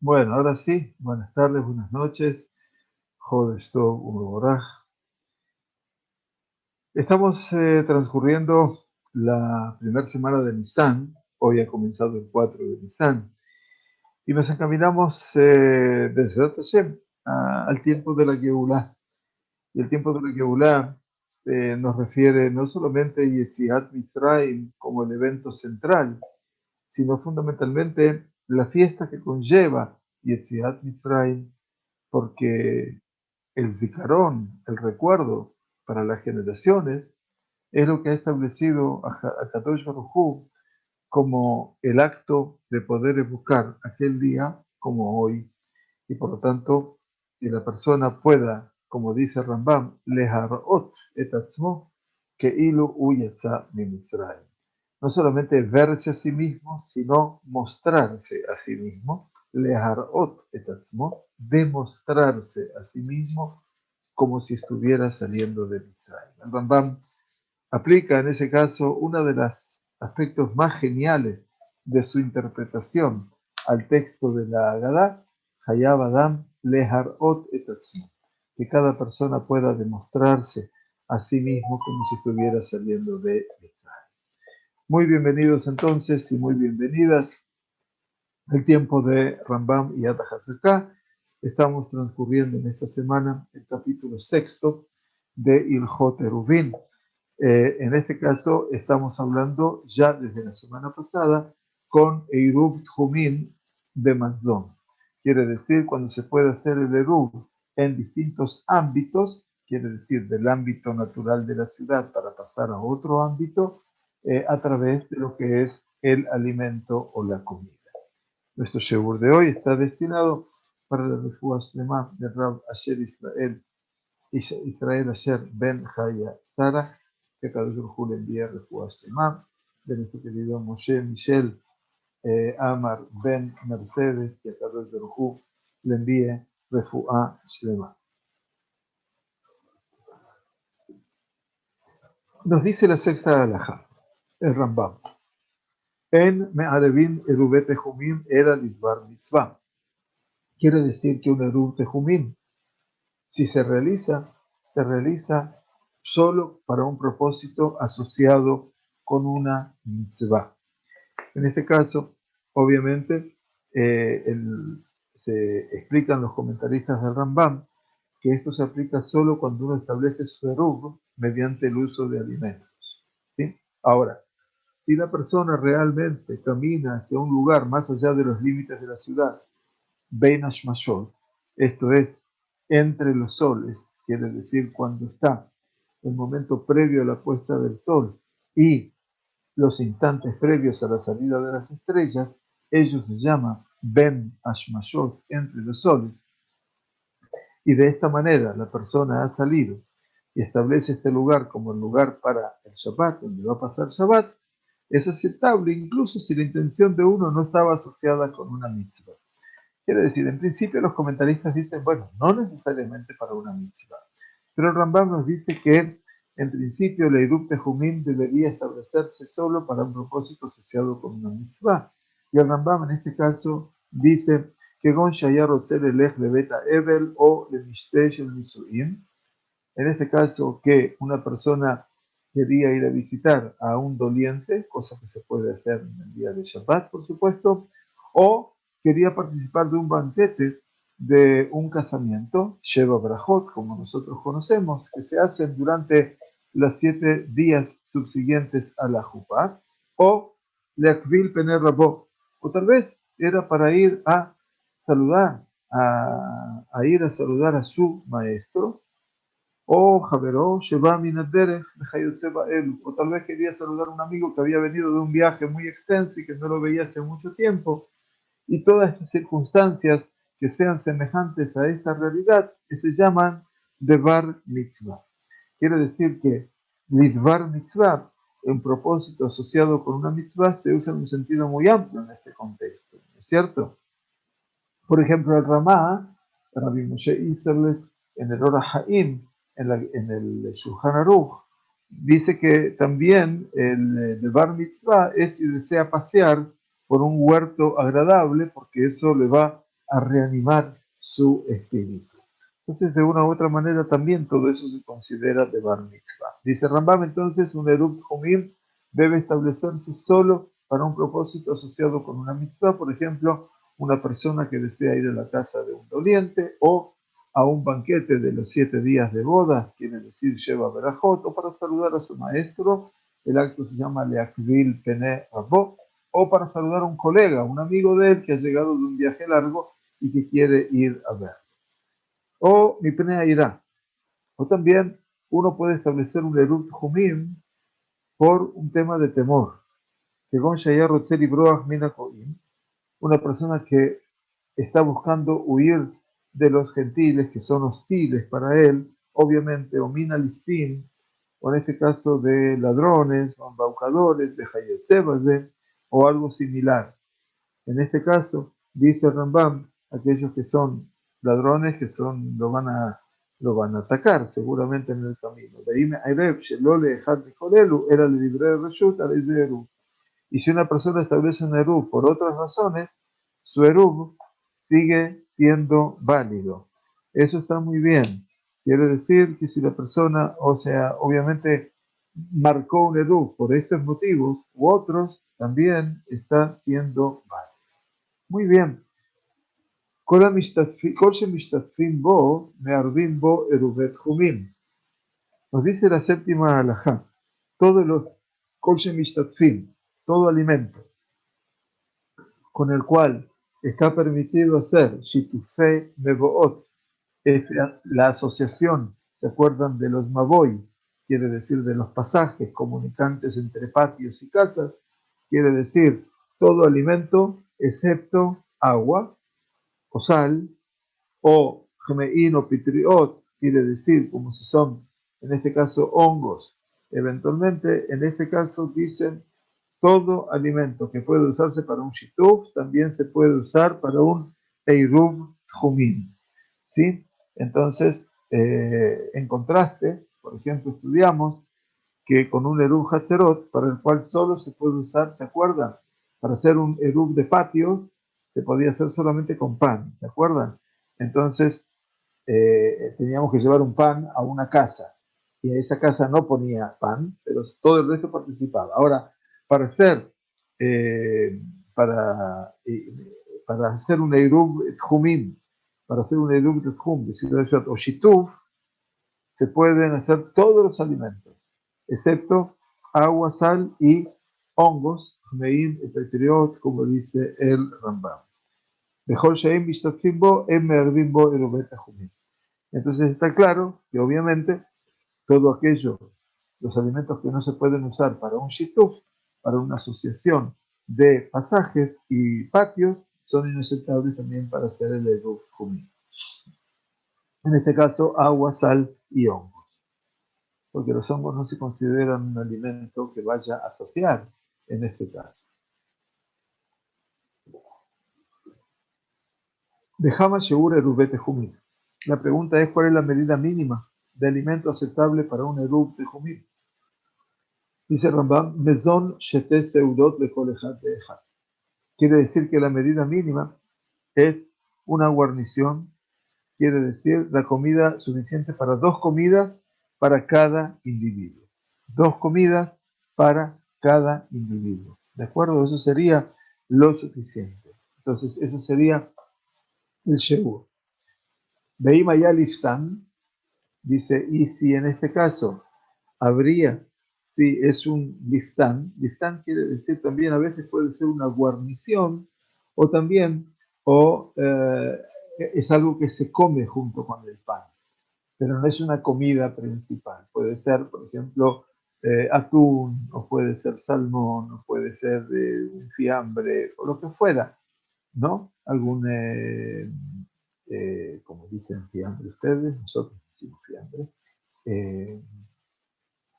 Bueno, ahora sí, buenas tardes, buenas noches. Jodesh Tov Uroboraj. Estamos transcurriendo la primera semana de Nisan. Hoy ha comenzado el 4 de Nisan. Y nos encaminamos desde Hashem al tiempo de la Geulah. Y el tiempo de la Geulah nos refiere no solamente a Yetziat Mitzrayim como el evento central, sino fundamentalmente la fiesta que conlleva Yetziat Mitzrayim, porque el zicarón, el recuerdo para las generaciones, es lo que ha establecido a Kadosh Baruj Hu como el acto de poder buscar aquel día como hoy, y por lo tanto que la persona pueda, como dice Rambam, leharot et atzmo que ilu hu yatsa mi Mitzrayim. No solamente verse a sí mismo, sino mostrarse a sí mismo, leharot et atzmo, demostrarse a sí mismo como si estuviera saliendo de Mitzrayim. El Rambam aplica en ese caso uno de los aspectos más geniales de su interpretación al texto de la Agadá, Hayab Adam leharot et atzmo, que cada persona pueda demostrarse a sí mismo como si estuviera saliendo de Mitzrayim. Muy bienvenidos entonces y muy bienvenidas al tiempo de Rambam y Ata Hatzedká. Estamos transcurriendo en esta semana el capítulo sexto de Ilhot Eruvin. En este caso estamos hablando ya desde la semana pasada con Eruv Tjumin de Mazdón. Quiere decir cuando se puede hacer el Eruv en distintos ámbitos, quiere decir del ámbito natural de la ciudad para pasar a otro ámbito, a través de lo que es el alimento o la comida. Nuestro Shebur de hoy está destinado para la Refuah Shlema de Rab Asher Israel Asher Ben Chaya Sara, que Kadosh Baruj Hu le envía Refuah Shlema, de nuestro querido Moshe Michel Amar Ben Mercedes, que Kadosh Baruj Hu le envíe Refuah Shlema. Nos dice la sexta halajá, el Rambam. En Me'arevin Erubet Tehumim era Lidvar Mitzvah. Quiere decir que un Erub Tehumim, si se realiza solo para un propósito asociado con una mitzvah. En este caso, obviamente, se explican los comentaristas del Rambam que esto se aplica solo cuando uno establece su erub mediante el uso de alimentos. ¿Sí? Ahora, si la persona realmente camina hacia un lugar más allá de los límites de la ciudad, Bein Hashmashot, esto es, entre los soles, quiere decir cuando está el momento previo a la puesta del sol y los instantes previos a la salida de las estrellas, ellos se llaman Ben Hashmashot, entre los soles, y de esta manera la persona ha salido y establece este lugar como el lugar para el Shabbat, donde va a pasar Shabbat, es aceptable incluso si la intención de uno no estaba asociada con una mitzvah. Quiere decir, en principio los comentaristas dicen, bueno, no necesariamente para una mitzvah, pero el Rambam nos dice que en principio la Eruv Tehumim debería establecerse solo para un propósito asociado con una mitzvah. Y el Rambam en este caso dice que Gon Shayar Otzer Elech Lebeta Evel o Lemishte el Misuim. En este caso que una persona quería ir a visitar a un doliente, cosa que se puede hacer en el día de Shabbat, por supuesto, o quería participar de un banquete, de un casamiento, Sheva Brajot, como nosotros conocemos, que se hacen durante los 7 días subsiguientes a la Jupá, o Leakvil Pener Rabó, o tal vez era para ir a saludar, ir a saludar a su maestro, o Javeró, Sheba Minaderech, o tal vez quería saludar a un amigo que había venido de un viaje muy extenso y que no lo veía hace mucho tiempo. Y todas estas circunstancias que sean semejantes a esta realidad, que se llaman Devar Mitzvah. Quiere decir que Lidvar Mitzvah, un propósito asociado con una mitzvah, se usa en un sentido muy amplio en este contexto, ¿no es cierto? Por ejemplo, el Ramá, Rabbi Moshe Isserles, en el Ora Haim, en el Shulchan Aruch, dice que también el Devar Mitzvah es si desea pasear por un huerto agradable, porque eso le va a reanimar su espíritu. Entonces, de una u otra manera, también todo eso se considera de Bar Mitzvah. Dice Rambam, entonces, un Eruv Humim debe establecerse solo para un propósito asociado con una mitzvah, por ejemplo, una persona que desea ir a la casa de un doliente o a un banquete de los 7 días de boda, quiere decir Sheva Berajot, o para saludar a su maestro, el acto se llama Leakvil Pene Rabbo, o para saludar a un colega, un amigo de él que ha llegado de un viaje largo y que quiere ir a ver. O mi Pene irá. O también uno puede establecer un Eruv Humim por un tema de temor. Según Shayar Rotzeri Broach Mina Koim, una persona que está buscando huir de los gentiles que son hostiles para él, obviamente, o mina listim, o en este caso de ladrones, o embaucadores, de hayetzebazé, o algo similar. En este caso, dice Rambam, aquellos que son ladrones que lo van a atacar seguramente en el camino. Y si una persona establece un eruv por otras razones, su eruv sigue siendo válido. Eso está muy bien. Quiere decir que si la persona, o sea, obviamente marcó un eruv por estos motivos u otros, también está siendo válido. Muy bien. כל שמשתתפים בו, מערבים בו עירובי תחומים. Nos dice la séptima halajá, todos los kol shemishtatfim, todo alimento con el cual está permitido hacer shitufei mevoot, es la asociación, ¿se acuerdan de los maboy? Quiere decir de los pasajes comunicantes entre patios y casas, quiere decir todo alimento excepto agua o sal, o gemeín o pitriot, quiere decir como si son, en este caso, hongos. Eventualmente, en este caso, dicen todo alimento que puede usarse para un shituf también se puede usar para un eirub jumim. ¿Sí? Entonces, en contraste, por ejemplo, estudiamos que con un eruv hatzerot, para el cual solo se puede usar, ¿se acuerdan? Para hacer un eruv de patios, se podía hacer solamente con pan, ¿se acuerdan? Entonces, teníamos que llevar un pan a una casa, y a esa casa no ponía pan, pero todo el resto participaba. Ahora, para hacer, eh, para, eh, para hacer un eruv jumim, para hacer un eruv de jum, o shituf, se pueden hacer todos los alimentos, excepto agua, sal y hongos, meim, epetriot, como dice el Rambam. Entonces está claro que obviamente todo aquello, los alimentos que no se pueden usar para un shituf, para una asociación de pasajes y patios, son inaceptables también para hacer el eruv jumim. En este caso, agua, sal y hongos, porque los hongos no se consideran un alimento que vaya a saciar en este caso. Dejama Sheur Erubet Tejumim. La pregunta es: ¿cuál es la medida mínima de alimento aceptable para un Erub Tejumim? Dice Rambam, Mezon Shete Seudot Lekolejat Deejat. Quiere decir que la medida mínima es una guarnición, quiere decir la comida suficiente para 2 comidas para cada individuo. 2 comidas para cada individuo. ¿De acuerdo? Eso sería lo suficiente. Entonces, eso sería el Sheur. Veima ya liftan, dice, y si en este caso habría, si es un liftán quiere decir también, a veces puede ser una guarnición, o también, es algo que se come junto con el pan, pero no es una comida principal. Puede ser, por ejemplo, atún, o puede ser salmón, o puede ser un fiambre, o lo que fuera, ¿no? Algún, como dicen fiambre ustedes, nosotros decimos fiambre, eh,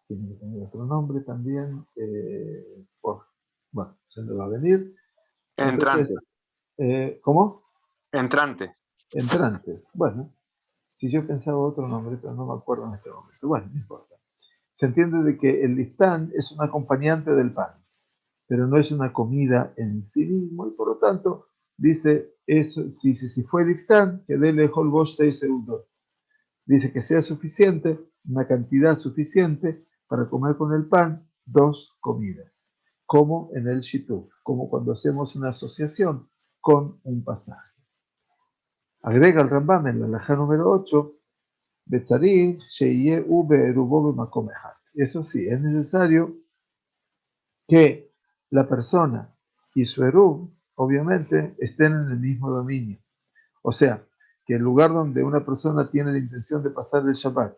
tiene que tener otro nombre también, bueno, se me va a venir. Entonces, Entrante. ¿Cómo? Entrante. Entrante. Bueno, si yo pensaba otro nombre, pero no me acuerdo en este momento. Bueno, no importa. Se entiende de que el listán es un acompañante del pan. pero no es una comida en sí mismo, y por lo tanto, dice, eso, si fue dictán, que dé lejol boshte y seudot. Dice que sea suficiente, una cantidad suficiente para comer con el pan 2 comidas, como en el shituf, como cuando hacemos una asociación con un pasaje. Agrega el Rambam en la halajá número 8, Betzarich sheye u be'erubo b'makom echad. Eso sí, es necesario que la persona y su erub, obviamente, estén en el mismo dominio. O sea, que el lugar donde una persona tiene la intención de pasar el Shabbat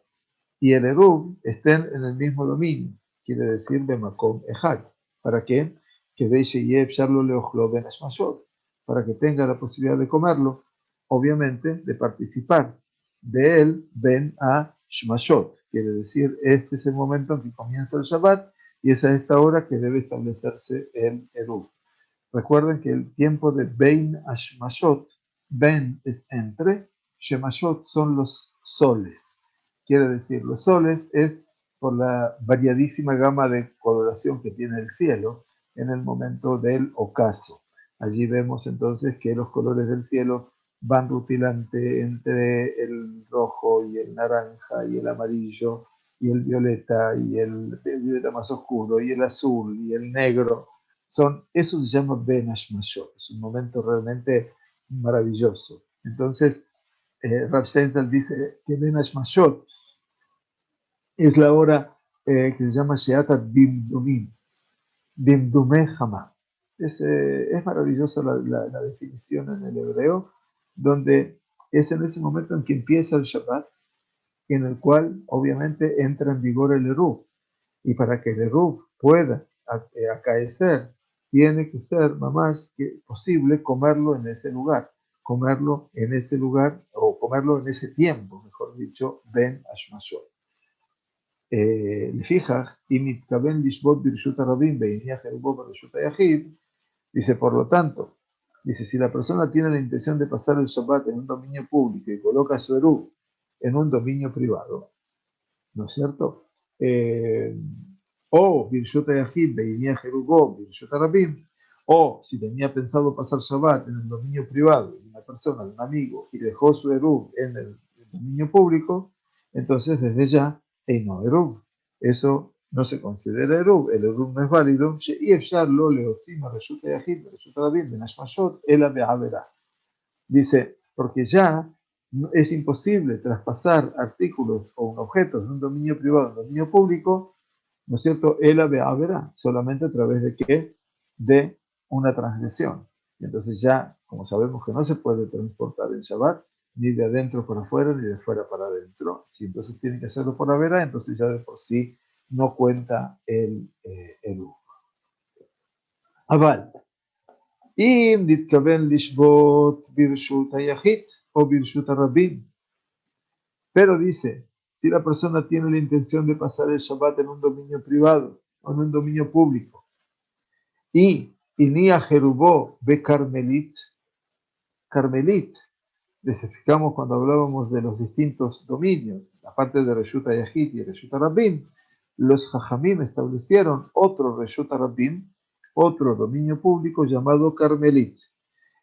y el erub estén en el mismo dominio, quiere decir b'makom echad. ¿Para qué? Que sheye efsharlo leochlo ben hashmashot, para que tenga la posibilidad de comerlo, obviamente, de participar de él ben a shmashot. Quiere decir, este es el momento en que comienza el Shabbat y es a esta hora que debe establecerse el Eruv. Recuerden que el tiempo de Bein Ashmashot, Ben es entre, Shemashot son los soles. Quiere decir, los soles es por la variadísima gama de coloración que tiene el cielo en el momento del ocaso. Allí vemos entonces que los colores del cielo van rutilante entre el rojo y el naranja y el amarillo y el violeta y el violeta más oscuro y el azul y el negro. Eso se llama Ben Hashmashot, es un momento realmente maravilloso. Entonces, Rav Steinzal dice que Ben Hashmashot es la hora que se llama Sheatat Bimdumim, Bimdume Hama. Es maravillosa la definición en el hebreo, donde es en ese momento en que empieza el Shabbat, en el cual obviamente entra en vigor el Eruv. Y para que el Eruv pueda acaecer, tiene que ser más que posible comerlo en ese lugar, o comerlo en ese tiempo, mejor dicho, Ben Ashmashot. לפיכך, אם מתכוון לשבות ברשות הרבים והניח עירובו ברשות היחיד, dice, por lo tanto, dice, si la persona tiene la intención de pasar el Shabbat en un dominio público y coloca su Eruv en un dominio privado, ¿no es cierto? O Birshut Yahid Beinia Jerubó, Birshut Rabim, o si tenía pensado pasar Shabbat en el dominio privado de una persona, de un amigo, y dejó su Eruv en el dominio público, entonces desde ya, no Eruv. Eso no se considera Eruv, el Eruv no es válido, y Efshar lo leocima Birshut Yahid, Birshut Rabim, Benashmashot, Ela Be'averá. Dice, porque ya es imposible traspasar artículos o objetos de un dominio privado a un dominio público, ¿no es cierto? Él verá solamente a través de qué? De una transgresión. Y entonces ya, como sabemos que no se puede transportar el Shabbat, ni de adentro para afuera, ni de fuera para adentro. Si entonces tiene que hacerlo por Avera, entonces ya de por sí no cuenta el uso. Aval. אם נתכוון לשבות ברשות היחיד o ברשות הרבים. Pero dice, si la persona tiene la intención de pasar el Shabbat en un dominio privado o en un dominio público, y Inia Jerubó ve Carmelit, Carmelit, especificamos cuando hablábamos de los distintos dominios, la parte de Reshut Yahid y Reshut Rabim, los Jajamim establecieron otro Reshut Rabim, otro dominio público llamado Carmelit.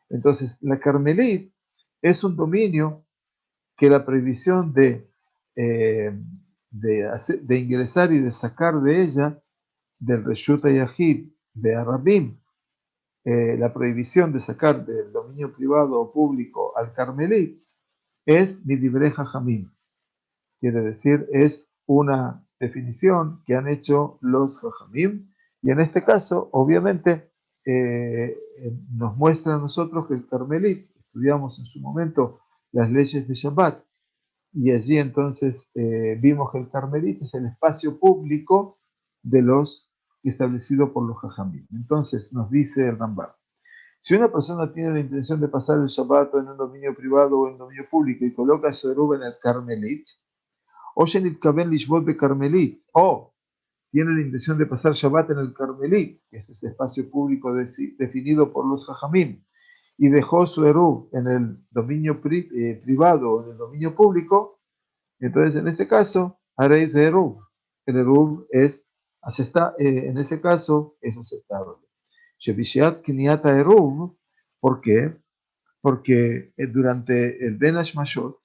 Entonces, la Carmelit es un dominio que la prohibición de ingresar y de sacar de ella, del Reshut Yahid, de Arabim, la prohibición de sacar del dominio privado o público al Carmelit, es Midibre Jajamim. Quiere decir, es una definición que han hecho los Jajamim, y en este caso, obviamente, nos muestra a nosotros que el Carmelit, estudiamos en su momento las leyes de Shabbat, y allí entonces vimos que el Carmelit es el espacio público de los establecido por los Jajamim. Entonces nos dice el Rambam, si una persona tiene la intención de pasar el Shabbat en un dominio privado o en un dominio público y coloca su eruv en el Carmelit, o Shenit Kaben Lishbot be Carmelit, o tiene la intención de pasar Shabbat en el Carmelit, que es ese espacio público definido por los Jajamim, y dejó su eruv en el dominio privado o en el dominio público, entonces en este caso haréis eruv. El eruv es en ese caso es aceptable. Shebishiat Kniata Eruv, ¿por qué? Porque durante el Ben Hashmashot,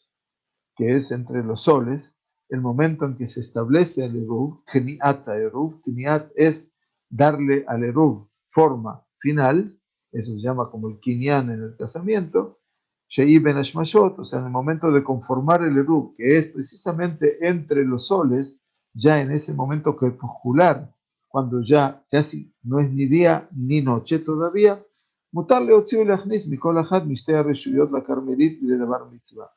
que es entre los soles, el momento en que se establece el Eruv, Kniata Eruv, Kniat es darle al Eruv forma final, eso se llama como el Kinyan en el casamiento, Shei Ben Hashmashot, o sea, en el momento de conformar el Eruv, que es precisamente entre los soles, ya en ese momento crepuscular, cuando ya casi no es ni día ni noche todavía, mutarle otziu lachnis mikol achad mishte hareshuyot la carmelit y de davar mitzvah.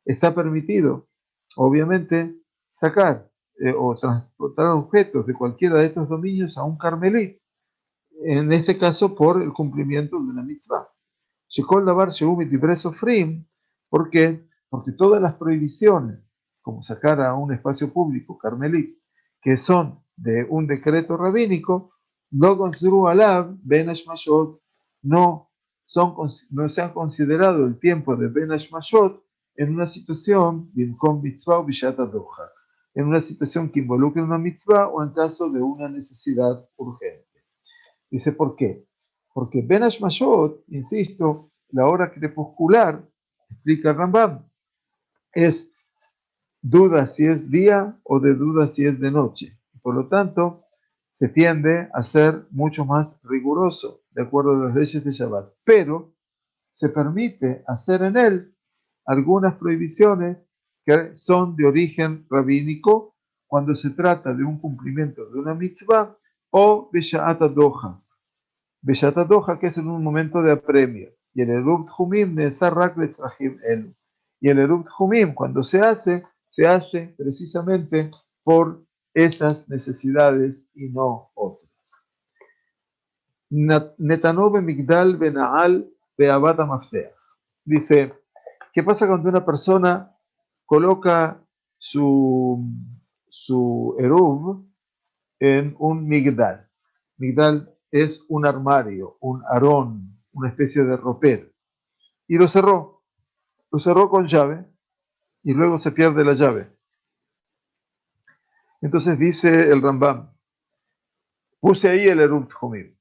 Está permitido, obviamente, sacar o transportar objetos de cualquiera de estos dominios a un carmelí, en este caso por el cumplimiento de una mitzvah. Shekol davar shehu midivrei sofrim, ¿por qué? Porque todas las prohibiciones, como sacar a un espacio público, carmelí, que son de un decreto rabínico, no consideru alav ben hashmashot, no se han considerado el tiempo de ben hashmashot en una situación bimkom mitzvah o bishat adoja, en una situación que involucre una mitzvah o en caso de una necesidad urgente. Dice, ¿por qué? Porque Ben Hashmashot, insisto, la hora crepuscular, explica Rambam, es duda si es día o de duda si es de noche. Por lo tanto, se tiende a ser mucho más riguroso, de acuerdo a las leyes de Shabbat. Pero se permite hacer en él algunas prohibiciones que son de origen rabínico cuando se trata de un cumplimiento de una mitzvah o Besha'at Adoha. Beshat Adoha, que es en un momento de apremio. Y el Eruv Tjumim Neesar Rak Letrahim Elu. Y el Eruv Tjumim, cuando se hace precisamente por esas necesidades y no otras. Netanó Migdal Benaal Beabat Mafteach. Dice, ¿qué pasa cuando una persona coloca su Eruv en un Migdal? Migdal es un armario, un arón, una especie de ropero. Y lo cerró con llave y luego se pierde la llave. Entonces dice el Rambam, puse ahí el Eruv Tjumim.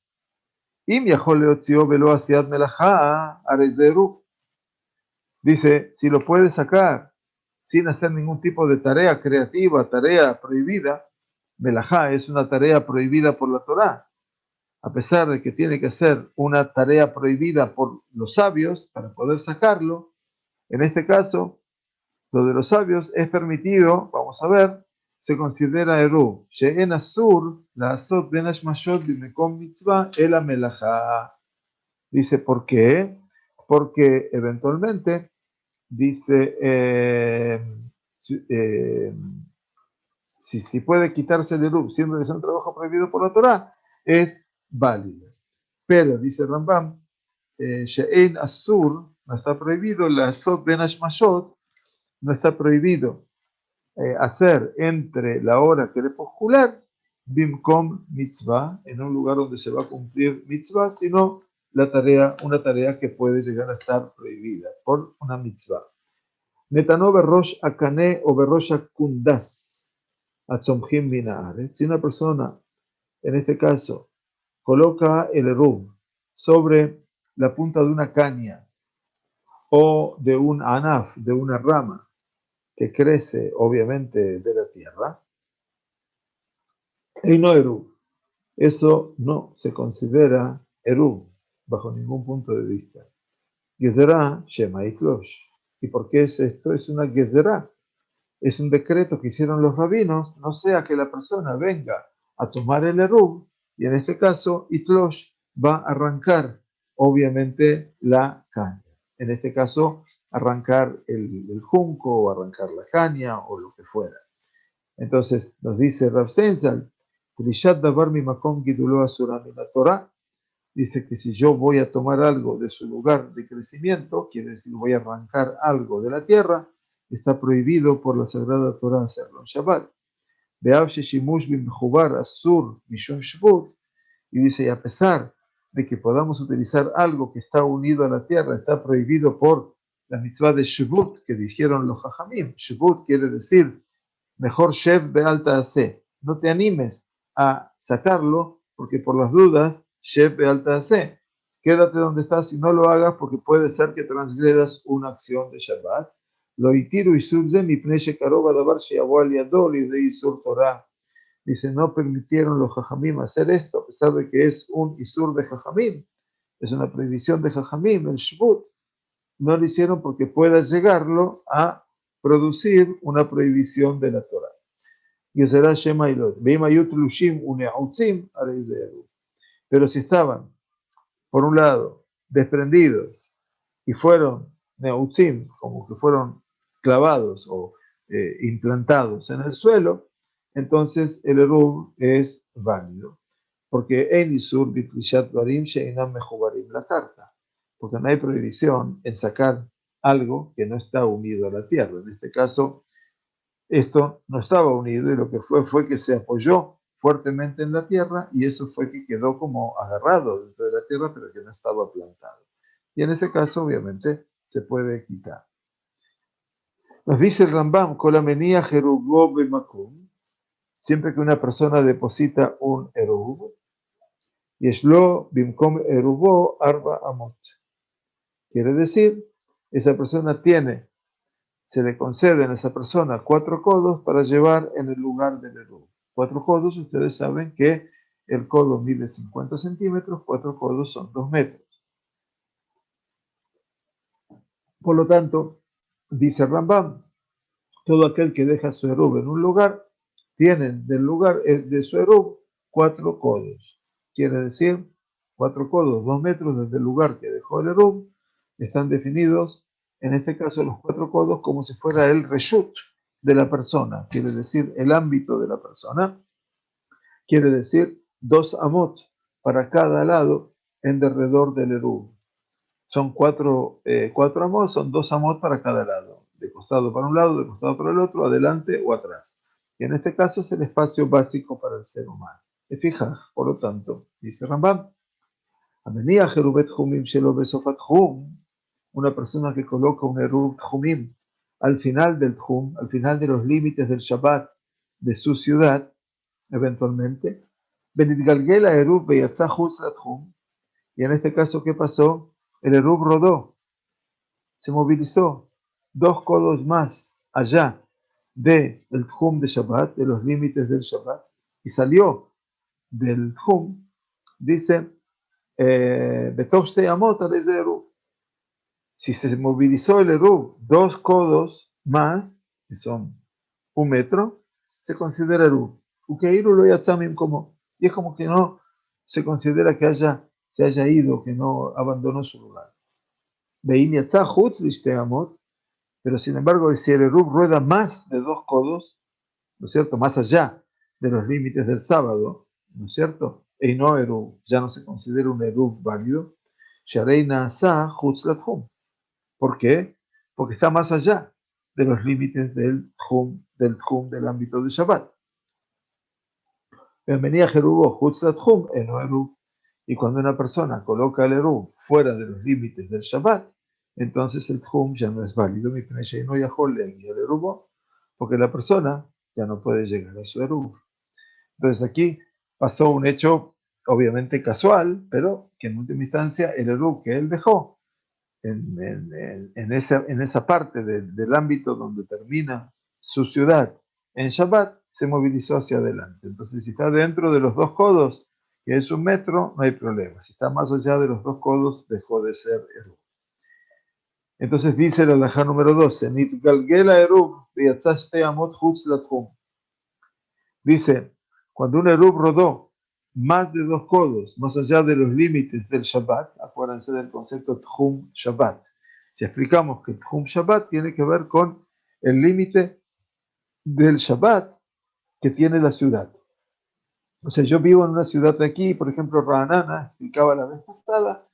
Im yachol leotzio velo asiat melajá arezeru. Dice, si lo puede sacar sin hacer ningún tipo de tarea creativa, tarea prohibida, melajá es una tarea prohibida por la Torá. A pesar de que tiene que ser una tarea prohibida por los sabios para poder sacarlo, en este caso, lo de los sabios es permitido, vamos a ver, se considera Eruv. She'en asur, la asot ben hashmashot bimekom mitzvah el amelajá. Dice, ¿por qué? Porque eventualmente, dice, si puede quitarse el Eruv siendo que es un trabajo prohibido por la Torá, es válido. Pero, dice Rambam, She'en Asur, no está prohibido, la Asot Ben Hashmashot, no está prohibido hacer entre la hora crepuscular, Bimkom Mitzvah, en un lugar donde se va a cumplir Mitzvah, sino una tarea que puede llegar a estar prohibida por una Mitzvah. Netanó Berrosh Akane o Berrosh Akundas, Atzomjim Bina'aret. Si una persona, en este caso, coloca el Eruv sobre la punta de una caña o de un anaf, de una rama que crece obviamente de la tierra, y no Eruv. Eso no se considera Eruv bajo ningún punto de vista. Gezerá Shema Itlosh. ¿Y por qué es esto? Es una Gezerá. Es un decreto que hicieron los rabinos, no sea que la persona venga a tomar el Eruv, y en este caso Itlosh va a arrancar obviamente la caña. En este caso, arrancar el junco o arrancar la caña o lo que fuera. Entonces nos dice Rav Steinsaltz, Trishat davar mi makom gidulo asura min Torah, dice que si yo voy a tomar algo de su lugar de crecimiento, quiere decir voy a arrancar algo de la tierra, está prohibido por la Sagrada Torah hacerlo en Shabbat. Be'av sheshimush bimchubar asur mishum shvut, y dice, y a pesar de que podamos utilizar algo que está unido a la tierra, está prohibido por la mitzvah de Shvut que dijeron los Jajamim. Shvut quiere decir mejor Shev Be'alta Ase. No te animes a sacarlo porque por las dudas Shep alta C. Quédate donde estás y no lo hagas porque puede ser que transgredas una acción de Shabbat. Lo itiru isur ze mipnei shekarov adavar sheyavo al yado lidei isur Torah. Dice, no permitieron los Jajamim hacer esto, a pesar de que es un isur de Jajamim, es una prohibición de Jajamim, el Shvut. No lo hicieron porque pueda llegarlo a producir una prohibición de la Torah. Y será Shema Ilot. Pero si estaban, por un lado, desprendidos y fueron neutzim, como que fueron clavados o implantados en el suelo, entonces el eruv es válido. Porque en isur bitlishat varim sheinam mejubarim la carta. Porque no hay prohibición en sacar algo que no está unido a la tierra. En este caso, esto no estaba unido y lo que fue que se apoyó fuertemente en la tierra y eso fue que quedó como agarrado dentro de la tierra, pero que no estaba plantado. Y en ese caso, obviamente, se puede quitar. Nos dice el Rambam, Kolamenía Jerubó Bemakum, siempre que una persona deposita un erub, Yeshlo Bimkom Erubó Arba Amot. Quiere decir, esa persona se le conceden a esa persona 4 codos para llevar en el lugar del erub. 4 codos, ustedes saben que el codo mide 50 centímetros, 4 codos son 2 metros. Por lo tanto, dice Rambam, todo aquel que deja su erub en un lugar, tienen del lugar de su erub 4 codos. Quiere decir, 4 codos, 2 metros desde el lugar que dejó el erub, están definidos, en este caso los 4 codos, como si fuera el reshut de la persona, quiere decir el ámbito de la persona, quiere decir 2 amot para cada lado en derredor del erub. Son 4 amot, son 2 amot para cada lado, de costado para un lado, de costado para el otro, adelante o atrás. Y en este caso es el espacio básico para el ser humano. ¿Te fijas? Por lo tanto, dice Rambam, una persona que coloca un erub tjumim al final del tjum, al final de los límites del Shabbat de su ciudad, eventualmente, benitgalgela erub beyatza chutz latjum, y en este caso, ¿qué pasó? El erub rodó, se movilizó 2 codos más allá del tjum de Shabbat, de los límites del Shabbat, y salió del tjum, dice, Betoshte Amot al Erub. Si se movilizó el Erub 2 codos más, que son 1 metro, se considera Erub. Ukeiru lo yatzamim como, y es como que no se considera que se haya ido, que no abandonó su lugar. Veim yatzah chutz lishte amot, pero sin embargo, si el Erub rueda más de 2 codos, ¿no es cierto? Más allá de los límites del sábado, ¿no es cierto? Y no Erub, ya no se considera un Erub válido. Sharei Naasa Chutz Latchum. ¿Por qué? Porque está más allá de los límites del tchum del ámbito de Shabbat. Bienvenida Jerubo Chutz Latchum, no Erub. Y cuando una persona coloca el Erub fuera de los límites del Shabbat, entonces el tchum ya no es válido, porque la persona ya no puede llegar a su erub. Entonces aquí pasó un hecho obviamente casual, pero que en última instancia el erub que él dejó en esa parte del ámbito donde termina su ciudad en Shabbat, se movilizó hacia adelante. Entonces si está dentro de los 2 codos, que es 1 metro, no hay problema. Si está más allá de los 2 codos, dejó de ser erub. Entonces dice el alajá número 12, Nitgalgela erub beyatzashte amot chutz latchum. Dice, cuando un erub rodó más de 2 codos, más allá de los límites del Shabbat, acuérdense del concepto Tchum Shabbat. Si explicamos que Tchum Shabbat tiene que ver con el límite del Shabbat que tiene la ciudad. O sea, yo vivo en una ciudad de aquí, por ejemplo, Ra'anana, explicaba la vez pasada,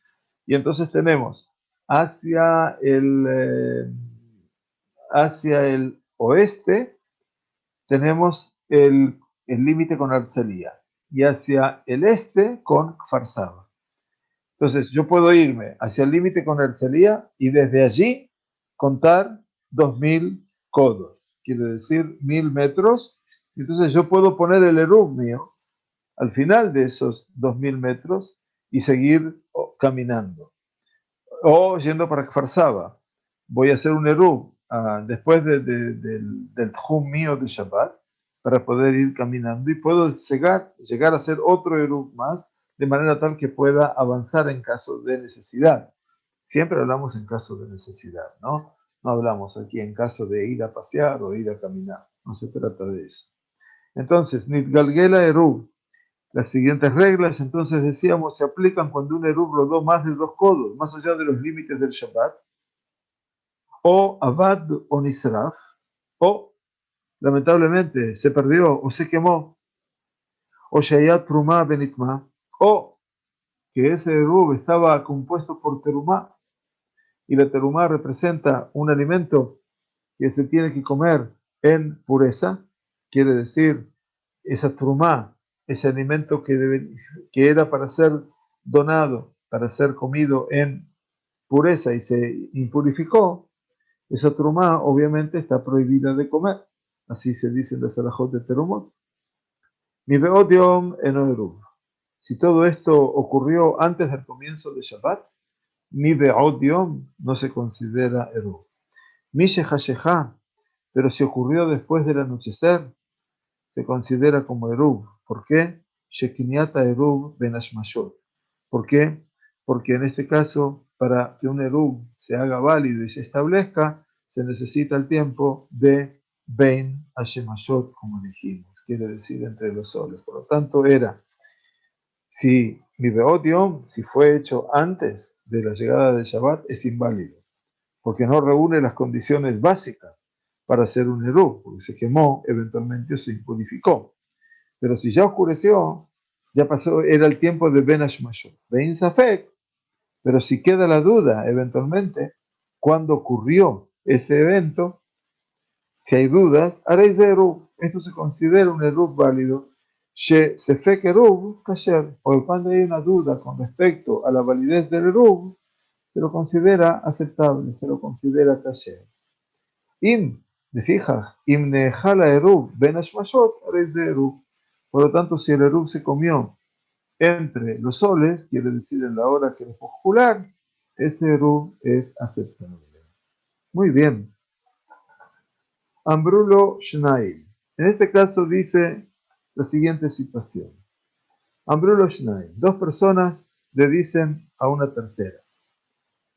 y entonces tenemos hacia el oeste, tenemos el límite con Arcelía, y hacia el este con Kfar Saba. Entonces, yo puedo irme hacia el límite con Arcelía y desde allí contar 2000 codos, quiere decir 1000 metros. Entonces, yo puedo poner el erub mío al final de esos 2000 metros y seguir caminando. O yendo para Kfar Saba, voy a hacer un Eruv después del Tjum mío de Shabbat para poder ir caminando y puedo llegar a hacer otro Eruv más de manera tal que pueda avanzar en caso de necesidad. Siempre hablamos en caso de necesidad, ¿no? No hablamos aquí en caso de ir a pasear o ir a caminar. No se trata de eso. Entonces, Nitgalgela Eruv. Las siguientes reglas, entonces decíamos, se aplican cuando un Eruv rodó más de 2 codos, más allá de los límites del Shabbat, o Abad o Nisraf, o lamentablemente se perdió o se quemó, o Shayat Trumá Benitma, o que ese Eruv estaba compuesto por Terumá, y la Terumá representa un alimento que se tiene que comer en pureza, quiere decir, esa trumá, ese alimento que era para ser donado, para ser comido en pureza y se impurificó, esa trumá obviamente está prohibida de comer. Así se dice en las alajot de Terumot. Mi beodiom enoeruv. Si todo esto ocurrió antes del comienzo de Shabbat, mi beodiom no se considera eruv. Mi shehashehá, pero si ocurrió después del anochecer, se considera como Eruv. ¿Por qué? Shekiniata Eruv ben Ashmashot. ¿Por qué? Porque en este caso, para que un Eruv se haga válido y se establezca, se necesita el tiempo de Ben Hashemashot, como dijimos, quiere decir entre los soles. Por lo tanto, era, si mi Beot si fue hecho antes de la llegada de Shabbat, es inválido, porque no reúne las condiciones básicas para hacer un Eruv, porque se quemó, eventualmente se impurificó. Pero si ya oscureció, ya pasó, era el tiempo de Ben Hashmashot. Ben Safek, pero si queda la duda, eventualmente, cuando ocurrió ese evento, si hay dudas, haréis de Eruv. Esto se considera un Eruv válido. She Sefek Eruv Kasher, porque cuando hay una duda con respecto a la validez del Eruv, se lo considera aceptable, se lo considera Kasher. Im, de fijas, Im Nehal Eruv Ben Hashmashot, haréis de Eruv. Por lo tanto, si el Eruv se comió entre los soles, quiere decir en la hora crepuscular, ese Eruv es aceptable. Muy bien. Ambrulo Shnaim. En este caso dice la siguiente situación. Ambrulo Shnaim. Dos personas le dicen a una tercera.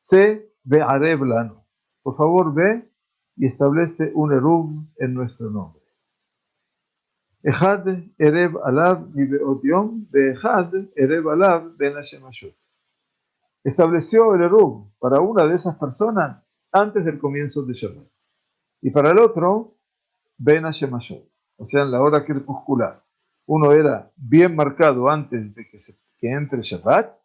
Se ve Areb Lano. Por favor, ve y establece un Eruv en nuestro nombre. Ejad Ereb Alav Mibeot Yom, Ejad Ereb Alav Ben Hashemashot. Estableció el Eruv para una de esas personas antes del comienzo de Shabbat. Y para el otro, Ben Hashemashot, o sea, en la hora crepuscular. Uno era bien marcado antes de que entre Shabbat,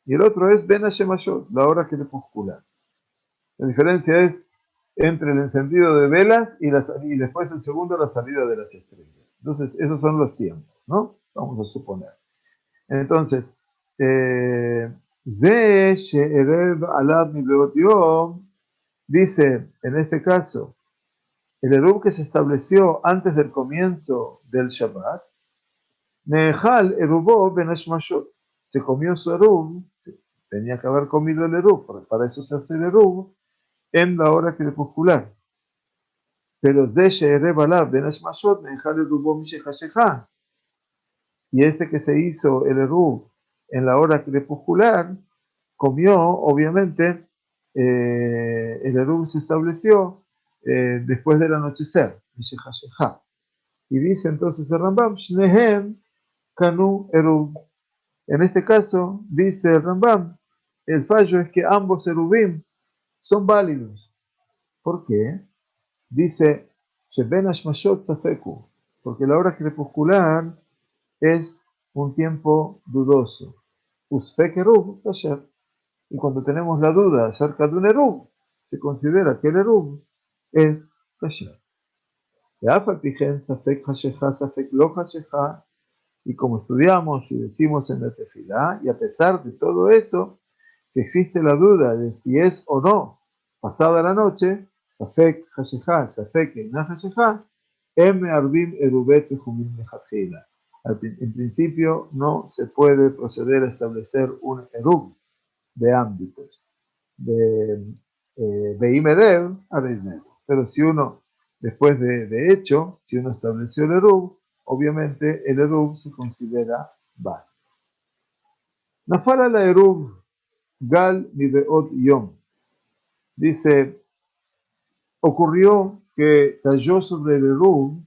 y el otro es Ben Hashemashot, la hora crepuscular. La diferencia es entre el encendido de velas y después el segundo la salida de las estrellas. Entonces, esos son los tiempos, ¿no? Vamos a suponer. Entonces, Ze she'erev alav mibeot yom, dice, en este caso, el Eruv que se estableció antes del comienzo del Shabbat, Nehal Erubo ben Hashmashot, se comió su Eruv, tenía que haber comido el Eruv, para eso se hace el Eruv, en la hora crepuscular. Pero de she'erev alav ben Hashmashot, Nehal Erubo mishechashechá, y este que se hizo el Eruv en la hora crepuscular, comió, obviamente, el Eruv se estableció después del anochecer, y dice entonces el Rambam, Shnehem Kanu Eruv. En este caso, dice el Rambam, el fallo es que ambos Eruvim son válidos. ¿Por qué? Dice, Sheben Hashmashot Safeku, porque la hora crepuscular es un tiempo dudoso. Usfek Eruv Kasher. Y cuando tenemos la duda acerca de un Eruv, se considera que el Eruv es Kasher. Y como estudiamos y decimos en la tefilá, y a pesar de todo eso, si existe la duda de si es o no pasada la noche, Safek Hashejá, Safek Eina Hashejá, M. Arbim Erubet Jumim Mejatjila. En principio no se puede proceder a establecer un eruv de ámbitos, de Beimerev a Beismerev. Pero si uno, después de hecho, si uno estableció el eruv, obviamente el eruv se considera válido. Nafala la eruv gal mibeot yom. Dice, ocurrió que cayó sobre el eruv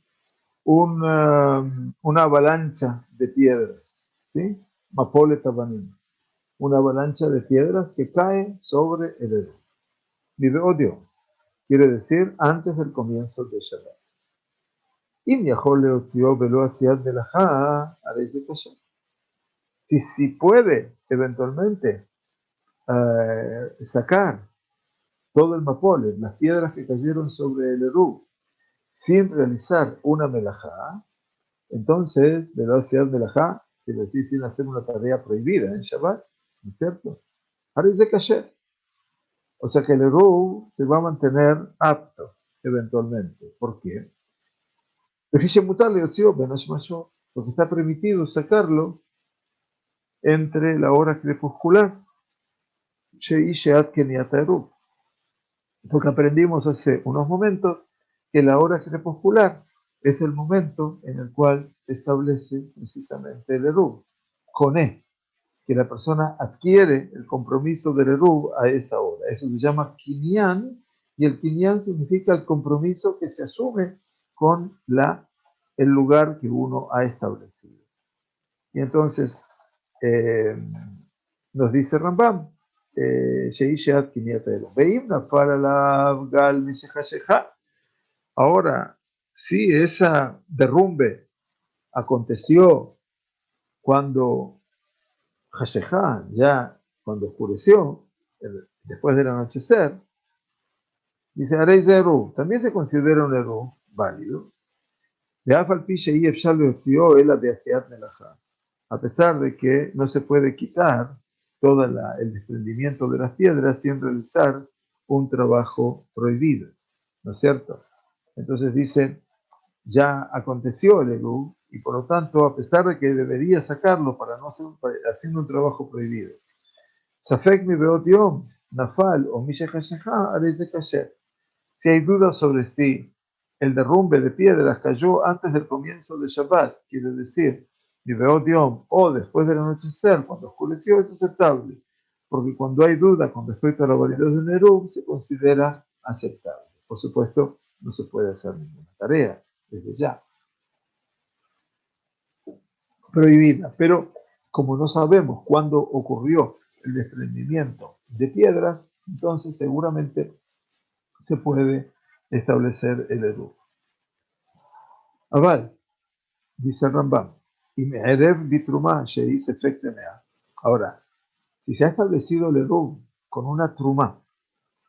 una avalancha de piedras, ¿sí? Mapole tabanim, una avalancha de piedras que cae sobre el eruv. Mibeot yom quiere decir antes del comienzo de Shabbat. אם יכול להוציאו בלא עשיית מלאכה, הרי זה קשה. Si puede eventualmente sacar todo el mapole, las piedras que cayeron sobre el eruv, sin realizar una melajá, entonces, de la hacíat melajá, quiere decir sin hacer una tarea prohibida en Shabbat, ¿no es cierto? Haris de kasher. O sea que el eruv se va a mantener apto eventualmente. ¿Por qué? Porque está permitido sacarlo entre la hora crepuscular, porque aprendimos hace unos momentos que la hora crepuscular es el momento en el cual se establece precisamente el eruv, con E, que la persona adquiere el compromiso del eruv a esa hora. Eso se llama kinyan, y el kinyan significa el compromiso que se asume con el lugar que uno ha establecido. Y entonces nos dice Rambam, ahora, si esa derrumbe aconteció cuando Hashejá, ya cuando oscureció, después del anochecer, dice Arei de Eru, también se considera un Eru válido. A pesar de que no se puede quitar todo el desprendimiento de las piedras sin realizar un trabajo prohibido, ¿no es cierto? Entonces dice, ya aconteció el eruv y por lo tanto, a pesar de que debería sacarlo para no haciendo un trabajo prohibido, Safek mi beot yom, nafal o mishechashecha, areze kasher. Si hay dudas sobre si el derrumbe de piedras cayó antes del comienzo de Shabbat, quiere decir, mi beot yom, o después del anochecer, cuando oscureció, es aceptable, porque cuando hay duda con respecto a la validez del eruv, se considera aceptable. Por supuesto, no se puede hacer ninguna tarea desde ya prohibida, pero como no sabemos cuándo ocurrió el desprendimiento de piedras, entonces seguramente se puede establecer el eruv. Aval, dice el Rambam, y me'erev bitrumá sheis efecte mea. Ahora, si se ha establecido el eruv con una trumá,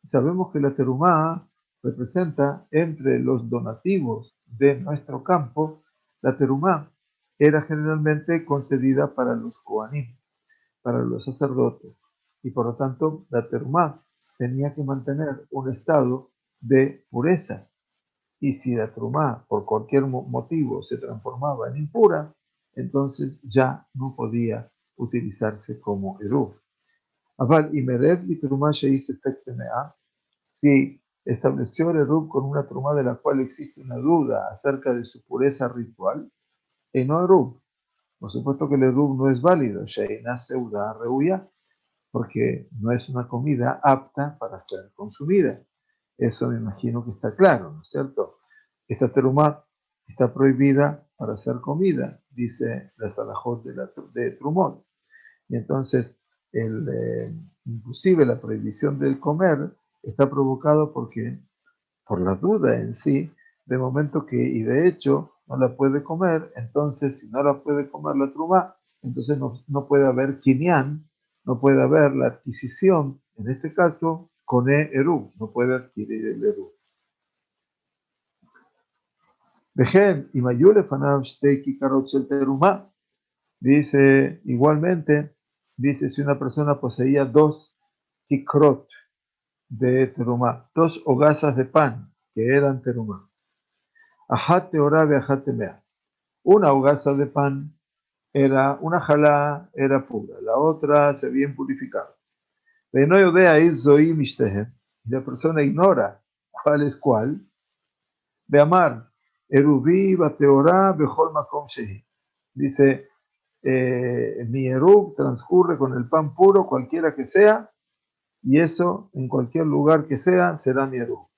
sabemos que la terumá representa entre los donativos de nuestro campo, la terumá era generalmente concedida para los kohanim, para los sacerdotes, y por lo tanto la terumá tenía que mantener un estado de pureza. Y si la trumá por cualquier motivo se transformaba en impura, entonces ya no podía utilizarse como eruv. Aval imerev y trumá sheis efecte mea, si estableció el eruv con una trumá de la cual existe una duda acerca de su pureza ritual, no eruv. Por supuesto que el eruv no es válido, sheina seuda reuya, porque no es una comida apta para ser consumida. Eso me imagino que está claro, ¿no es cierto? Esta terumá está prohibida para ser comida, dice la Salahot de Trumot. Y entonces, inclusive la prohibición del comer está provocado por la duda en sí, de momento que, y de hecho, no la puede comer, entonces si no la puede comer la trumá, entonces no puede haber kinyan, no puede haber la adquisición, en este caso, con eru, no puede adquirir el eru. Vejen, y mayule fanav shteki karot shel terumá, dice igualmente, dice si una persona poseía 2 kikrot de terumá, 2 hogazas de pan que eran terumá. Ajate orabe ajate mea. Una hogaza de pan era una jalá, era pura, la otra se había impurificado. No idea es Zoí Mishtehen, y la persona ignora cuál es cuál, de amar, Erubí, Bateorá, Bejol Makom Shehi. Dice, mi Erub transcurre con el pan puro, cualquiera que sea, y eso, en cualquier lugar que sea, será mi Erub.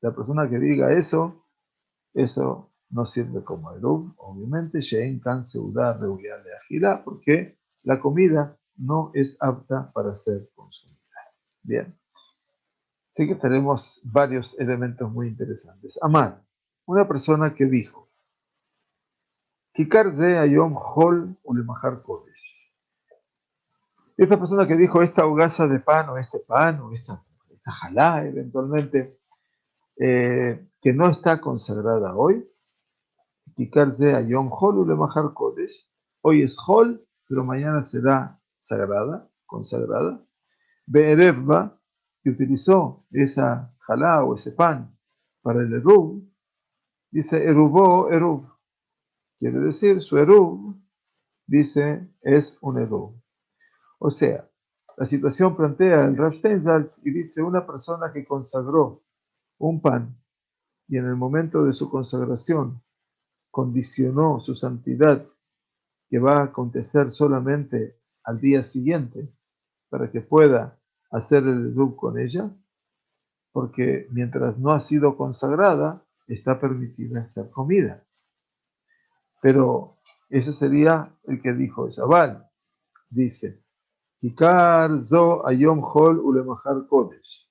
La persona que diga eso no sirve como Erub, obviamente, Shein Kan Seudá Reulia de Agilá, porque la comida no es apta para ser consumida. Bien. Así que tenemos varios elementos muy interesantes. Amar, una persona que dijo, Kikar ze ayom hol ulemahar kodesh. Esta persona que dijo esta hogaza de pan o esta jalá eventualmente, que no está consagrada hoy, Kikar ze ayom hol ulemahar kodesh. Hoy es hol, pero mañana será sagrada, consagrada. Be'erevba, que utilizó esa jalá o ese pan para el erub, dice erubó erub. Quiere decir, su erub, dice, es un erub. O sea, la situación plantea el Rav Steinsaltz y dice una persona que consagró un pan y en el momento de su consagración condicionó su santidad que va a acontecer solamente al día siguiente para que pueda hacer el erub con ella, porque mientras no ha sido consagrada, está permitida ser comida. Pero ese sería el que dijo Shabal. Dice, Kikar zo ayom hol ulemahar kodesh.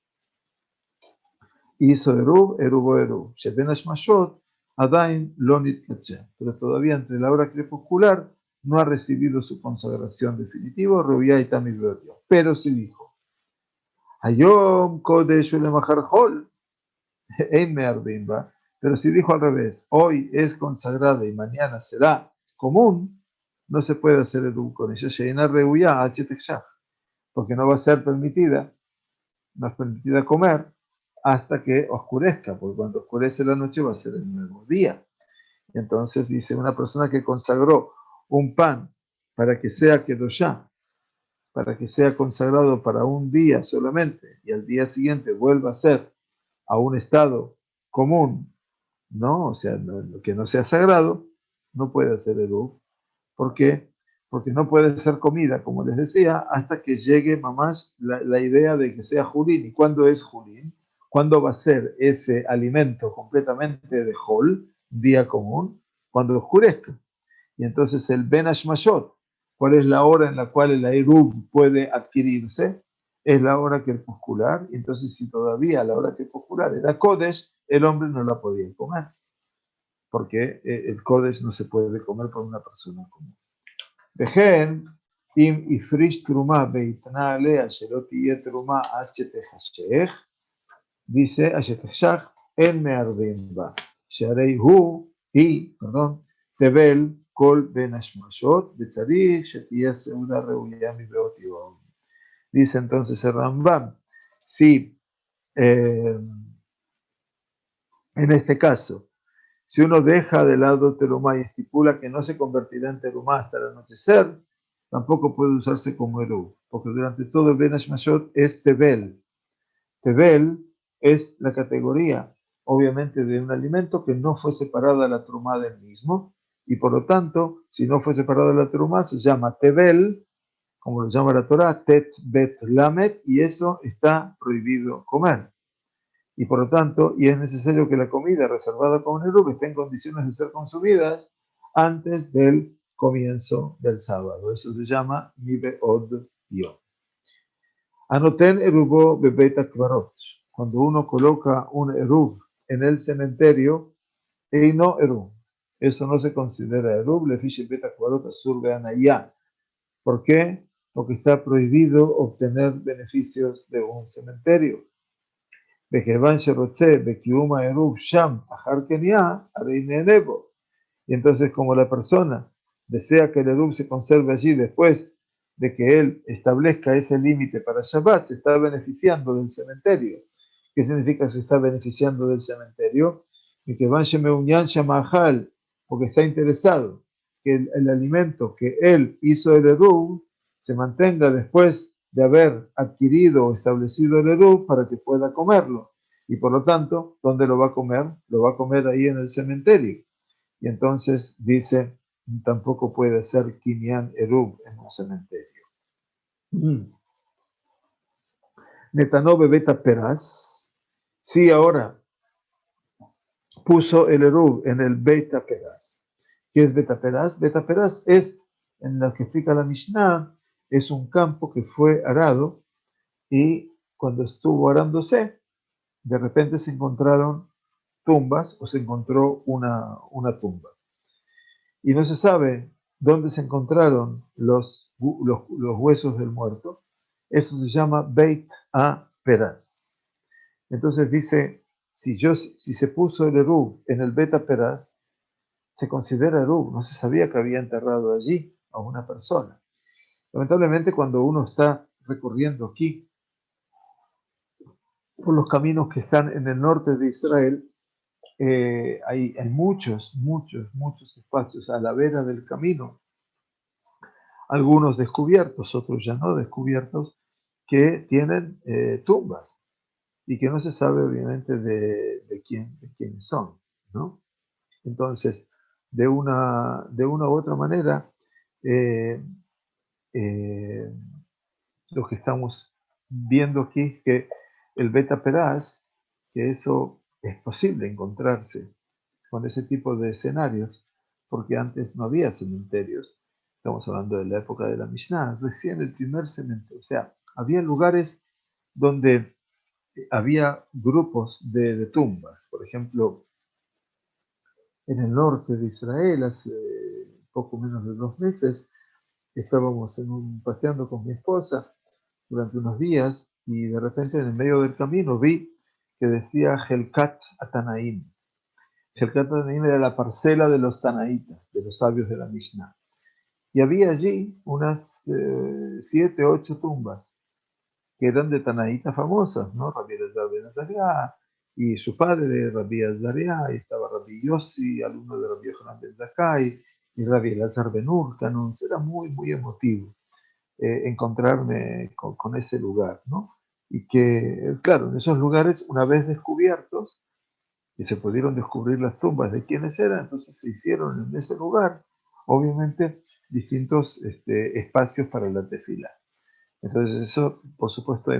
Hizo erub, erubo erub. Sheben hashmashot, adain lo nitkatzeh. Pero todavía entre la hora crepuscular no ha recibido su consagración definitiva, Reuyá y Tamid Beotió. Pero si dijo, ayom kodesh ulemahar hol, ein mearbimba. Pero si dijo al revés, hoy es consagrada y mañana será común, no se puede hacer erub con ella. Sheina Reuyá, H-Tekshach, porque no va a ser permitida, no es permitida comer hasta que oscurezca, porque cuando oscurece la noche va a ser el nuevo día. Entonces dice, una persona que consagró un pan para que sea kedoshá, para que sea consagrado para un día solamente, y al día siguiente vuelva a ser a un estado común, ¿no? O sea, que no sea sagrado, no puede hacer eruv. ¿Por qué? Porque no puede ser comida, como les decía, hasta que llegue mamás la idea de que sea Julín. ¿Y cuándo es Julín? ¿Cuándo va a ser ese alimento completamente de Hol, día común? Cuando oscurezca. Y entonces el Ben Hashmashot, ¿cuál es la hora en la cual el Eruv puede adquirirse? Es la hora crepuscular. Y entonces, si todavía la hora crepuscular era Kodesh, el hombre no la podía comer. Porque el Kodesh no se puede comer por una persona común. וכן, אם הפריש תרומה והתנה עליה שלא תהיה תרומה עד שתחשך, dice, שתחשך, אין מערבים בה, שהרי תבל כל בין השמשות, וצריך שתהיה סעודה ראויה מבעוד יום. Dice entonces el Rambam, si en este caso, si uno deja de lado terumá y estipula que no se convertirá en terumá hasta el anochecer, tampoco puede usarse como eruv, porque durante todo el Ben Hashmashot es tebel. Tebel es la categoría, obviamente, de un alimento que no fue separada la terumá del mismo, y por lo tanto, si no fue separada la terumá, se llama tebel, como lo llama la Torah, tet bet lamet, y eso está prohibido comer. Y por lo tanto, y es necesario que la comida reservada con Eruv esté en condiciones de ser consumidas antes del comienzo del sábado. Eso se llama Mibeod Yom. Anoten Erubo Bebeit Akvarot. Cuando uno coloca un Eruv en el cementerio, Eino Eruv. Eso no se considera Eruv, le fiche Beit Akvarot Asur Beanayá. ¿Por qué? Porque está prohibido obtener beneficios de un cementerio. Y entonces, como la persona desea que el Eruv se conserve allí después de que él establezca ese límite para Shabbat, se está beneficiando del cementerio. ¿Qué significa se está beneficiando del cementerio? Porque está interesado que el alimento que él hizo el eruv se mantenga después de haber adquirido o establecido el eruv para que pueda comerlo. Y por lo tanto, ¿dónde lo va a comer? Lo va a comer ahí en el cementerio. Y entonces dice, tampoco puede ser Kinyan eruv en un cementerio. Netanó bebeta peraz. Sí, ahora puso el eruv en el beta peraz. ¿Qué es beta peraz? Beta peraz es, en lo que explica la Mishnah, es un campo que fue arado y cuando estuvo arándose, de repente se encontraron tumbas o se encontró una tumba. Y no se sabe dónde se encontraron los huesos del muerto. Eso se llama Beit a Peraz. Entonces dice, si se puso el eruv en el Beit a Peraz, se considera eruv. No se sabía que había enterrado allí a una persona. Lamentablemente, cuando uno está recorriendo aquí por los caminos que están en el norte de Israel, hay muchos espacios a la vera del camino, algunos descubiertos, otros ya no descubiertos, que tienen tumbas y que no se sabe obviamente de quiénes son, ¿no? Entonces, de una u otra manera, eh, eh, lo que estamos viendo aquí es que el beta peraz, que eso es posible encontrarse con ese tipo de escenarios, porque antes no había cementerios. Estamos hablando de la época de la Mishnah, recién el primer cementerio. O sea, había lugares donde había grupos de tumbas. Por ejemplo, en el norte de Israel, hace poco menos de 2 meses, estábamos paseando con mi esposa durante unos días y de repente en el medio del camino vi que decía Helkat Atanaim. Helkat Atanaim era la parcela de los Tanaítas, de los sabios de la Mishnah. Y había allí unas 7, 8 tumbas que eran de Tanaítas famosas, ¿no? Rabbi Elazar ben Azariah y su padre, Rabbi Azariah, y estaba Rabbi Yossi, alumno de Rabbi Yohanan ben Zakkai, y Rabbi Elazar ben Urkanun. Era muy emotivo encontrarme con ese lugar, ¿no? Y que, claro, en esos lugares, una vez descubiertos, y se pudieron descubrir las tumbas de quienes eran, entonces se hicieron en ese lugar, obviamente, distintos espacios para la tefila. Entonces eso, por supuesto,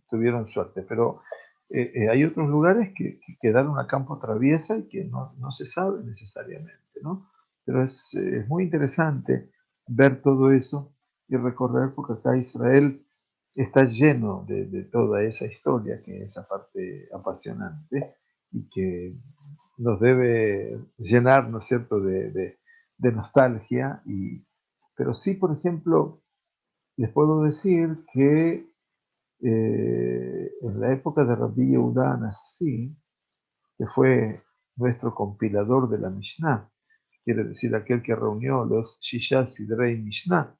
tuvieron suerte, pero hay otros lugares que quedaron a campo traviesa y que no se sabe necesariamente, ¿no? Pero es muy interesante ver todo eso y recorrer, porque acá Israel está lleno de toda esa historia, que es esa parte apasionante y que nos debe llenar, ¿no es cierto?, de nostalgia. Pero sí, por ejemplo, les puedo decir que en la época de Rabbi Yehuda Anassi, que fue nuestro compilador de la Mishnah, quiere decir aquel que reunió los Shisha Sidrei Mishnah,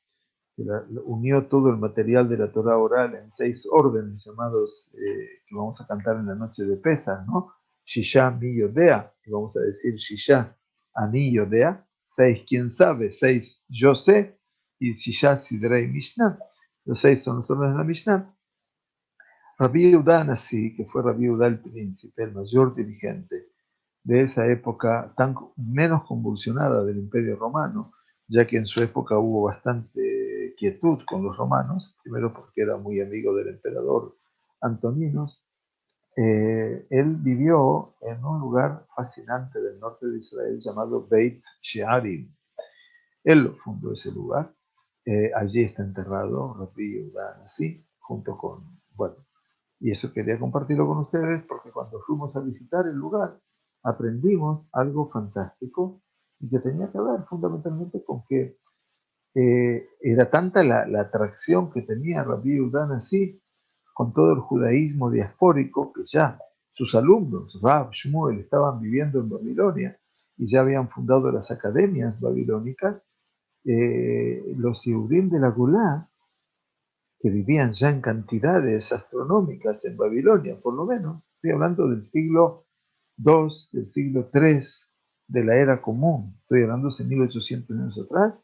que unió todo el material de la Torah oral en 6 órdenes llamados, que vamos a cantar en la noche de Pesach, ¿no? Shisha Mi Yodea, que vamos a decir Shisha Ani Yodea, 6 quién sabe, 6 yo sé, y Shisha Sidrei Mishnah, los 6 son los órdenes de la Mishnah. Rabbi Yehuda Anassi, que fue Rabbi Yehuda el príncipe, el mayor dirigente de esa época tan menos convulsionada del Imperio Romano, ya que en su época hubo bastante quietud con los romanos, primero porque era muy amigo del emperador Antoninos. Él vivió en un lugar fascinante del norte de Israel llamado Beit Shearim. Él fundó ese lugar. Allí está enterrado Rabbi Yehuda Anassi, junto con, bueno, y eso quería compartirlo con ustedes porque cuando fuimos a visitar el lugar aprendimos algo fantástico y que tenía que ver fundamentalmente con que era tanta la atracción que tenía Rabbi Yehuda Anassi con todo el judaísmo diaspórico que ya sus alumnos, Rav, Shmuel, estaban viviendo en Babilonia y ya habían fundado las academias babilónicas. Los Yehudim de la Gulá, que vivían ya en cantidades astronómicas en Babilonia, por lo menos, estoy hablando del siglo II, del siglo III de la era común, estoy hablando hace 1800 años atrás,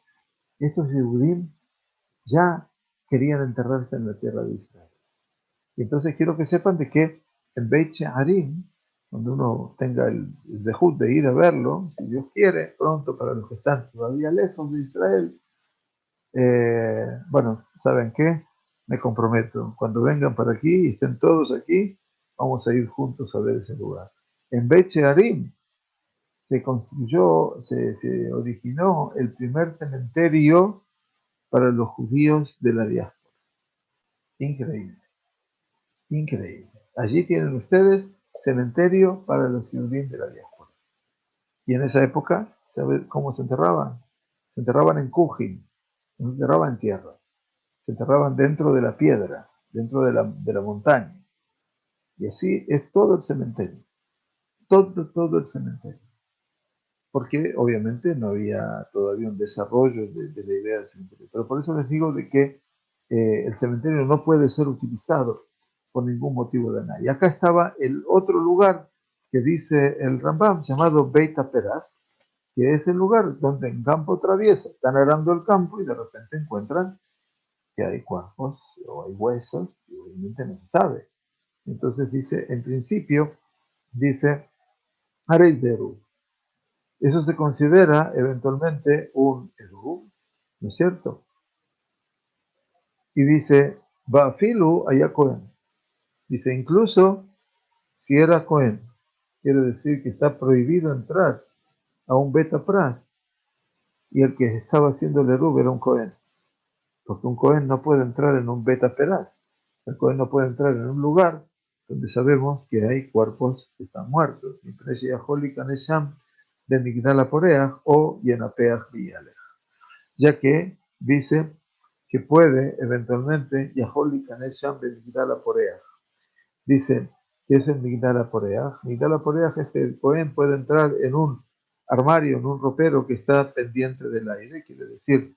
estos Yehudim ya querían enterrarse en la tierra de Israel. Y entonces quiero que sepan de que en Beit She'arim, donde uno tenga el dejud de ir a verlo, si Dios quiere, pronto para los que están todavía lejos de Israel, bueno, ¿saben qué? Me comprometo. Cuando vengan para aquí y estén todos aquí, vamos a ir juntos a ver ese lugar. En Beit She'arim se construyó, se originó el primer cementerio para los judíos de la diáspora. Increíble, increíble. Allí tienen ustedes cementerio para los judíos de la diáspora. Y en esa época, ¿sabe cómo se enterraban? Se enterraban en Kujin, no se enterraban en tierra, se enterraban dentro de la piedra, dentro de la montaña. Y así es todo el cementerio, todo el cementerio. Porque obviamente no había todavía un desarrollo de la idea del cementerio. Pero por eso les digo de que el cementerio no puede ser utilizado por ningún motivo de nada. Y acá estaba el otro lugar que dice el Rambam, llamado Beit Peraz, que es el lugar donde en campo traviesa están arando el campo y de repente encuentran que hay cuerpos o hay huesos, y obviamente no se sabe. Entonces dice, en principio, dice, Areideru. Eso se considera eventualmente un Eru, ¿no es cierto? Y dice, Bafilu allá Cohen. Dice, incluso si era Cohen, quiere decir que está prohibido entrar a un Beta Pras y el que estaba haciendo el Eru era un Cohen. Porque un Cohen no puede entrar en un Beta Peraz. El Cohen no puede entrar en un lugar donde sabemos que hay cuerpos que están muertos. De Migdala Poreach o Yenapeach Viyalech. Ya que dice que puede eventualmente Yaholi Kanesham de Migdala Poreach. Dice que es el Migdala Poreach. Migdala Poreach es que el Cohen puede entrar en un armario, en un ropero que está pendiente del aire, quiere decir,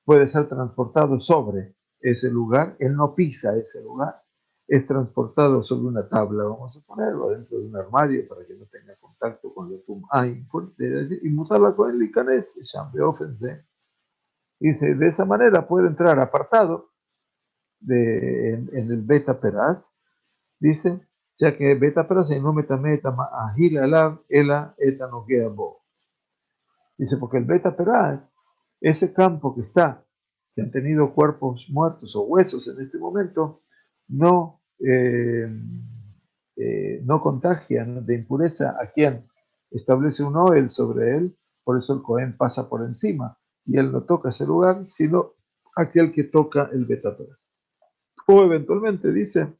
puede ser transportado sobre ese lugar, él no pisa ese lugar, es transportado sobre una tabla, vamos a ponerlo dentro de un armario para que no tenga contacto con el Tum'ay, y mutarla con el Icanes, dice, de esa manera puede entrar apartado en el Beta Peraz, dice, ya que Beta Peraz no meta ahil alab ela eta no queda bo. Dice, porque el Beta Peraz, ese campo que está, que han tenido cuerpos muertos o huesos en este momento, no, no contagian de impureza a quien establece un oel sobre él, por eso el Cohen pasa por encima y él no toca ese lugar, sino aquel que toca el Beta Peraz. O eventualmente dice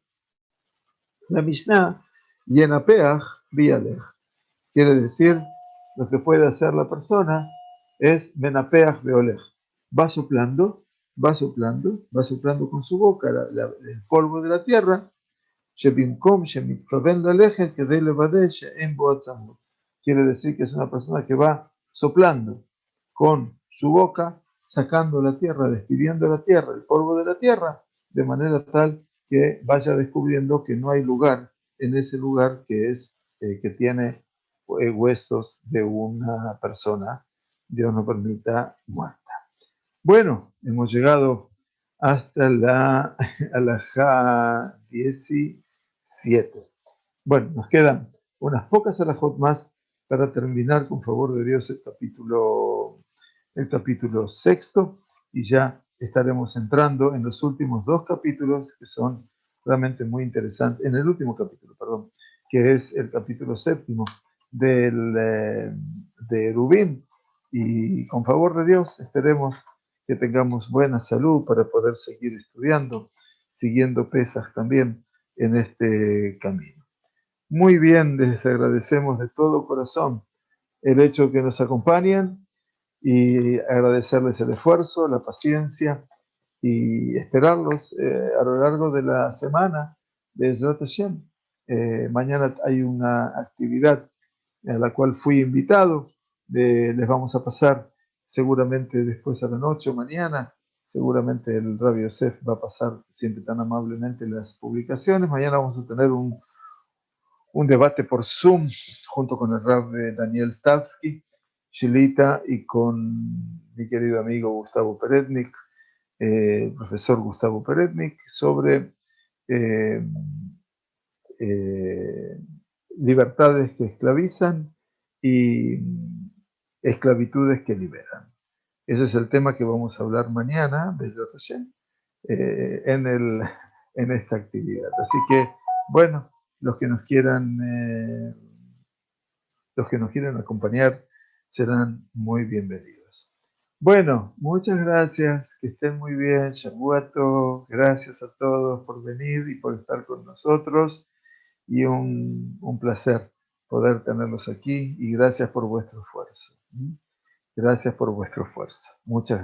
la Mishnah, Yenapeach Bialech. Quiere decir, lo que puede hacer la persona es Menapeach Beolech. Va soplando, va soplando, va soplando con su boca el polvo de la tierra. Shebimkom shemitkaven lalejet kedei levadeh she'en bo atzamut. Quiere decir que es una persona que va soplando con su boca, sacando la tierra, despidiendo la tierra, el polvo de la tierra, de manera tal que vaya descubriendo que no hay lugar en ese lugar que es que tiene huesos de una persona, Dios no permita, muerta. Bueno, hemos llegado hasta la alajá 17. Bueno, nos quedan unas pocas alajot más para terminar, con favor de Dios, el capítulo sexto, y ya estaremos entrando en los últimos dos capítulos que son realmente muy interesantes, en el último capítulo, perdón, que es el capítulo séptimo de Rubín, y con favor de Dios esperemos que tengamos buena salud para poder seguir estudiando, siguiendo Pesaj también en este camino. Muy bien, les agradecemos de todo corazón el hecho que nos acompañan y agradecerles el esfuerzo, la paciencia y esperarlos a lo largo de la semana de Ezrat Hashem. Mañana hay una actividad a la cual fui invitado. Les vamos a pasar seguramente después a la noche o mañana. Seguramente el Rabbi Yosef va a pasar siempre tan amablemente las publicaciones. Mañana vamos a tener un debate por Zoom junto con el Rab Daniel Stavsky Shilita y con mi querido amigo Gustavo Peretnik, profesor Gustavo Peretnik, sobre eh, eh, libertades que esclavizan y esclavitudes que liberan. Ese es el tema que vamos a hablar mañana, desde recién, en esta actividad. Así que, bueno, los que nos quieran, los que nos quieran acompañar serán muy bienvenidos. Bueno, muchas gracias, que estén muy bien, Shabuato, gracias a todos por venir y por estar con nosotros y un placer poder tenerlos aquí y gracias por vuestro esfuerzo. Gracias por vuestro esfuerzo. Muchas gracias.